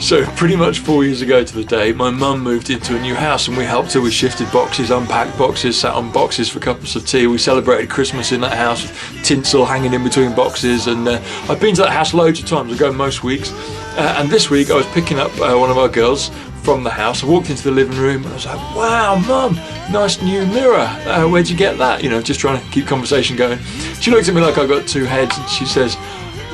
So pretty much 4 years ago to the day, my mum moved into a new house and we helped her. We shifted boxes, unpacked boxes, sat on boxes for cups of tea. We celebrated Christmas in that house with tinsel hanging in between boxes, and I've been to that house loads of times. I go most weeks, and this week I was picking up one of our girls from the house. I walked into the living room and I was like, wow, Mum, nice new mirror. Where'd you get that? You know, just trying to keep conversation going. She looked at me like I got two heads and she says,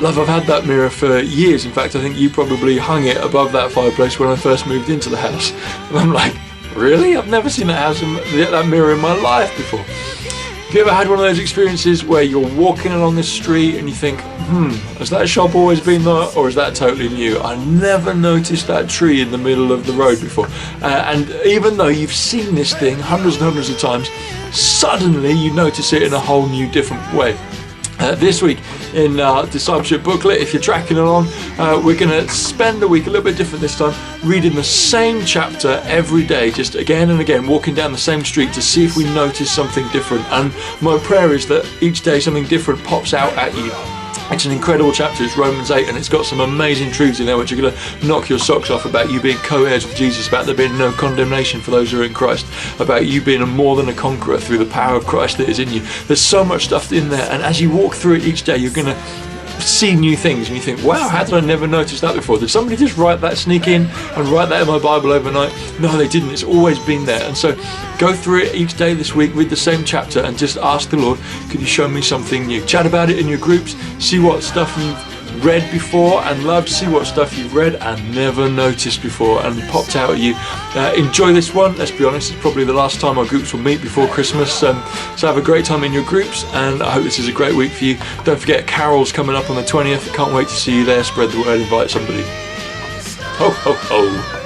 love, I've had that mirror for years. In fact, I think you probably hung it above that fireplace when I first moved into the house. And I'm like, really? I've never seen that mirror in my life before. Have you ever had one of those experiences where you're walking along the street and you think, has that shop always been there, or is that totally new? I never noticed that tree in the middle of the road before. And even though you've seen this thing hundreds and hundreds of times, suddenly you notice it in a whole new, different way. This week in our discipleship booklet, if you're tracking along, we're going to spend a week a little bit different this time, reading the same chapter every day, just again and again, walking down the same street to see if we notice something different. And my prayer is that each day something different pops out at you. It's an incredible chapter. It's Romans 8, and it's got some amazing truths in there which are going to knock your socks off about you being co-heirs with Jesus, about there being no condemnation for those who are in Christ, about you being more than a conqueror through the power of Christ that is in you. There's so much stuff in there, and as you walk through it each day, you're going to see new things, and you think, wow, how did I never notice that before? Did somebody just sneak in and write that in my Bible overnight? No, they didn't. It's always been there. And so go through it each day this week, read the same chapter, and just ask the Lord, could you show me something new? Chat about it in your groups, see what stuff you've read before and loved, see what stuff you've read and never noticed before and popped out at you. Enjoy this one. Let's be honest, it's probably the last time our groups will meet before Christmas, so have a great time in your groups, and I hope this is a great week for you. Don't forget, Carol's coming up on the 20th. Can't wait to see you there. Spread the word, invite somebody. Ho ho ho.